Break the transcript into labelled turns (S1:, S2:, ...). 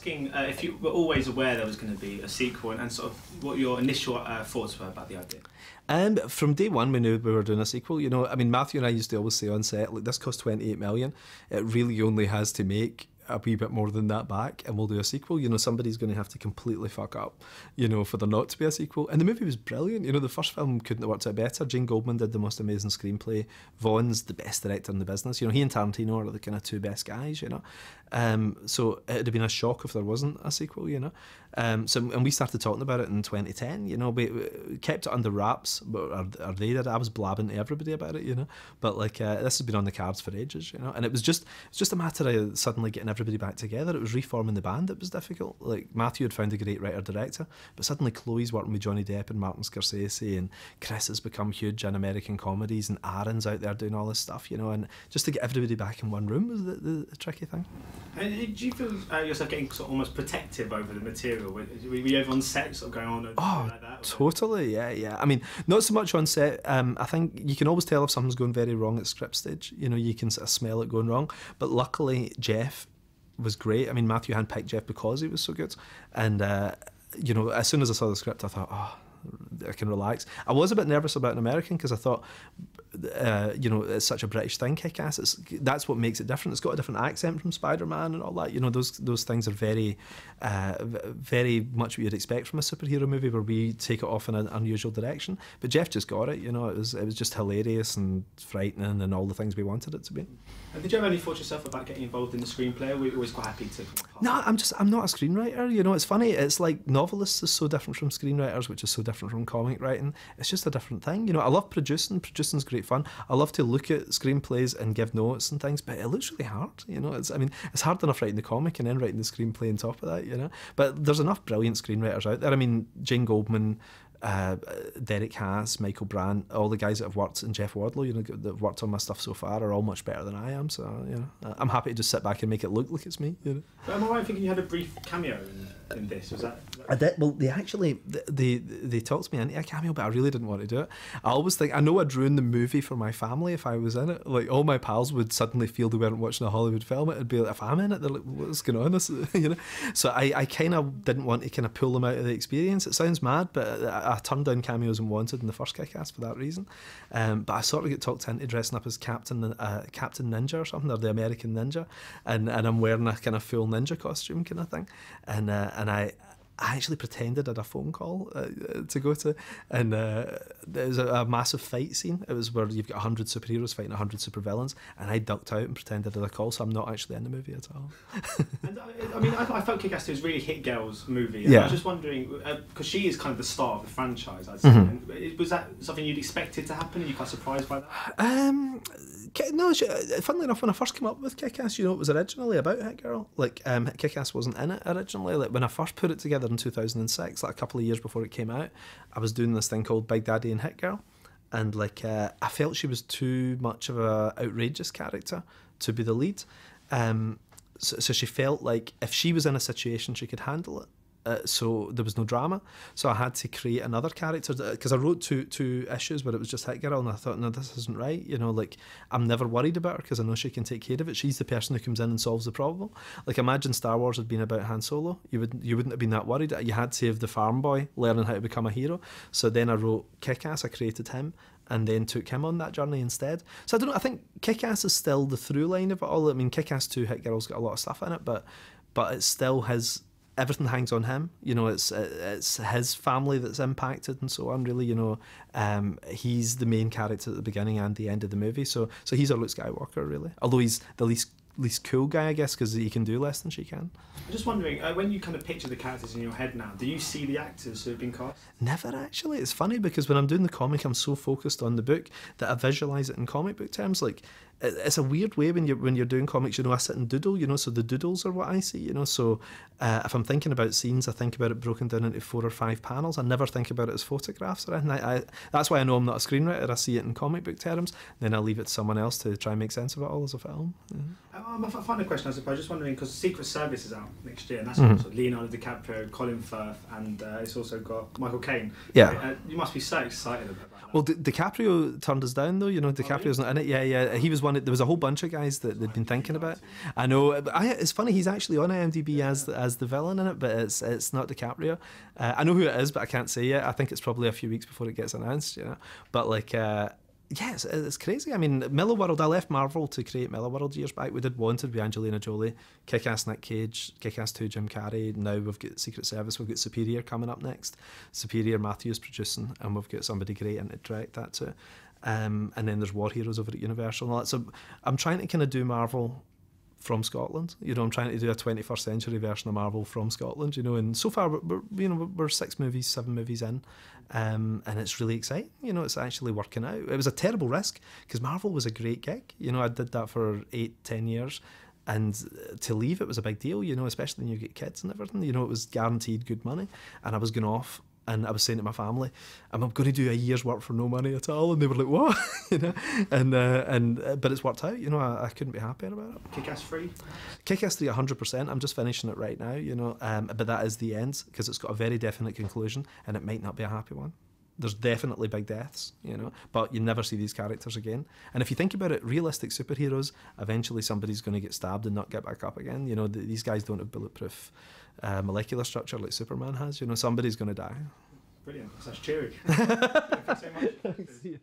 S1: asking if you were always aware there was going to be a sequel, and sort of what your initial thoughts were about the idea.
S2: From day one, we knew we were doing a sequel. You know, I mean, Matthew and I used to always say on set, like, this cost 28 million. It really only has to make a wee bit more than that back, and we'll do a sequel. You know, somebody's going to have to completely fuck up, you know, for there not to be a sequel. And the movie was brilliant. You know, the first film couldn't have worked out better. Gene Goldman did the most amazing screenplay. Vaughn's the best director in the business. You know, he and Tarantino are the kind of two best guys, you know. So it'd have been a shock if there wasn't a sequel, you know. And we started talking about it in 2010, you know. We kept it under wraps, or they did. I was blabbing to everybody about it, you know. But like, this has been on the cards for ages, you know. And it's just a matter of suddenly getting everybody back together. It was reforming the band that was difficult. Like, Matthew had found a great writer-director, but suddenly Chloe's working with Johnny Depp and Martin Scorsese, and Chris has become huge in American comedies, and Aaron's out there doing all this stuff, you know. And just to get everybody back in one room was the tricky thing.
S1: And did you feel yourself getting sort of almost protective over the material? Were you ever on set sort of going on like that?
S2: Totally, yeah. I mean, not so much on set. I think you can always tell if something's going very wrong at script stage. You know, you can sort of smell it going wrong. But luckily, Jeff was great. I mean, Matthew handpicked Jeff because he was so good. And, you know, as soon as I saw the script, I thought, oh, I can relax. I was a bit nervous about an American because I thought, you know, it's such a British thing, Kick-Ass. That's what makes it different. It's got a different accent from Spider-Man and all that. You know, those things are very, very much what you'd expect from a superhero movie, where we take it off in an unusual direction. But Jeff just got it. You know, it was just hilarious and frightening and all the things we wanted it to be.
S1: And did you ever any thought yourself about getting involved in the screenplay? Or were you always quite happy to?
S2: No, I'm not a screenwriter. You know, it's funny. It's like novelists is so different from screenwriters, which is so different from comic writing. It's just a different thing. You know, I love producing. Producing's great fun. I love to look at screenplays and give notes and things, but it looks really hard. You know, it's hard enough writing the comic and then writing the screenplay on top of that. You know, but there's enough brilliant screenwriters out there. I mean, Jane Goldman, Derek Haas, Michael Brandt, all the guys that have worked, and Jeff Wardlow, you know, that have worked on my stuff so far, are all much better than I am. So, you know, I'm happy to just sit back and make it look like it's me. You know.
S1: But am I right thinking you had a brief cameo in this? Was that?
S2: I did. Well, they talked me into a cameo, but I really didn't want to do it. I always think, I know I'd ruin the movie for my family if I was in it. Like, all my pals would suddenly feel they weren't watching a Hollywood film. It'd be like, if I'm in it, they're like, what's going on? This, you know. So I kind of didn't want to kind of pull them out of the experience. It sounds mad, but I turned down cameos and Wanted in the first Kick-Ass for that reason. But I sort of get talked into dressing up as Captain Ninja or something, or the American Ninja, and I'm wearing a kind of full ninja costume kind of thing, and I actually pretended I had a phone call to go to, and there was a massive fight scene. It was where you've got 100 superheroes fighting 100 supervillains, and I ducked out and pretended I had a call, so I'm not actually in the movie at all.
S1: And I mean, I felt Kick-Ass was really Hit Girl's movie.
S2: Yeah.
S1: I was just wondering, because she is kind of the star of the franchise, I'd say.
S2: Mm-hmm.
S1: Was that something you'd expected to happen? Are you quite surprised by that?
S2: No, funnily enough, when I first came up with Kick-Ass, you know, it was originally about Hit Girl. Like, Kick-Ass wasn't in it originally. Like, when I first put it together in 2006, like a couple of years before it came out, I was doing this thing called Big Daddy and Hit Girl, and like, I felt she was too much of a outrageous character to be the lead. So she felt like if she was in a situation, she could handle it. So there was no drama, so I had to create another character, because I wrote two issues where it was just Hit Girl, and I thought, no, this isn't right. You know, like, I'm never worried about her because I know she can take care of it. She's the person who comes in and solves the problem. Like, imagine Star Wars had been about Han Solo, you wouldn't have been that worried. You had to have the farm boy learning how to become a hero. So then I wrote Kick-Ass, I created him, and then took him on that journey instead. So I don't know, I think Kick-Ass is still the through line of it all. I mean, Kick-Ass 2 Hit Girl's got a lot of stuff in it, but it's still his. Everything hangs on him, you know. It's his family that's impacted and so on. Really, you know, he's the main character at the beginning and the end of the movie. So he's our Luke Skywalker, really. Although he's the least cool guy, I guess, because he can do less than she can.
S1: I'm just wondering, when you kind of picture the characters in your head now, do you see the actors who have been cast?
S2: Never, actually. It's funny because when I'm doing the comic, I'm so focused on the book that I visualise it in comic book terms. Like, it's a weird way when you're doing comics, you know, I sit and doodle, you know, so the doodles are what I see, you know. So if I'm thinking about scenes, I think about it broken down into 4 or 5 panels. I never think about it as photographs or anything. That's why I know I'm not a screenwriter. I see it in comic book terms, then I leave it to someone else to try and make sense of it all as a film.
S1: My final question, I suppose, just wondering, because Secret Service is out next year, and that's also Leonardo DiCaprio, Colin Firth, and it's also got Michael Caine.
S2: Yeah.
S1: You must be so excited about that.
S2: Well, DiCaprio turned us down, though. You know, DiCaprio's not in it. Yeah. He was one. There was a whole bunch of guys that they'd been thinking about. I know. It's funny. He's actually on IMDb as the villain in it, but it's not DiCaprio. I know who it is, but I can't say yet. I think it's probably a few weeks before it gets announced. You know, but like. Yeah, it's crazy. I mean, Millarworld, I left Marvel to create Millarworld years back. We did Wanted with Angelina Jolie, Kick-Ass Nick Cage, Kick-Ass 2 Jim Carrey. Now we've got Secret Service, we've got Superior coming up next. Superior Matthew's producing, and we've got somebody great in to direct that too. And then there's War Heroes over at Universal and all that. So I'm trying to kind of do Marvel from Scotland. You know, I'm trying to do a 21st century version of Marvel from Scotland, you know, and so far we're 7 movies in, and it's really exciting. You know, it's actually working out. It was a terrible risk because Marvel was a great gig. You know, I did that for 8-10 years, and to leave it was a big deal, you know, especially when you get kids and everything. You know, it was guaranteed good money, and I was going off. And I was saying to my family, I'm going to do a year's work for no money at all, and they were like, "What?" You know, but it's worked out. You know, I couldn't be happier about it.
S1: Kick-Ass 3?
S2: Kick-Ass 3, 100%. I'm just finishing it right now. You know, but that is the end because it's got a very definite conclusion, and it might not be a happy one. There's definitely big deaths, you know, but you never see these characters again. And if you think about it, realistic superheroes, eventually somebody's going to get stabbed and not get back up again. You know, these guys don't have bulletproof molecular structure like Superman has. You know, somebody's going to die.
S1: Brilliant. That's cheery. Thank you so much.
S2: Thanks, yeah.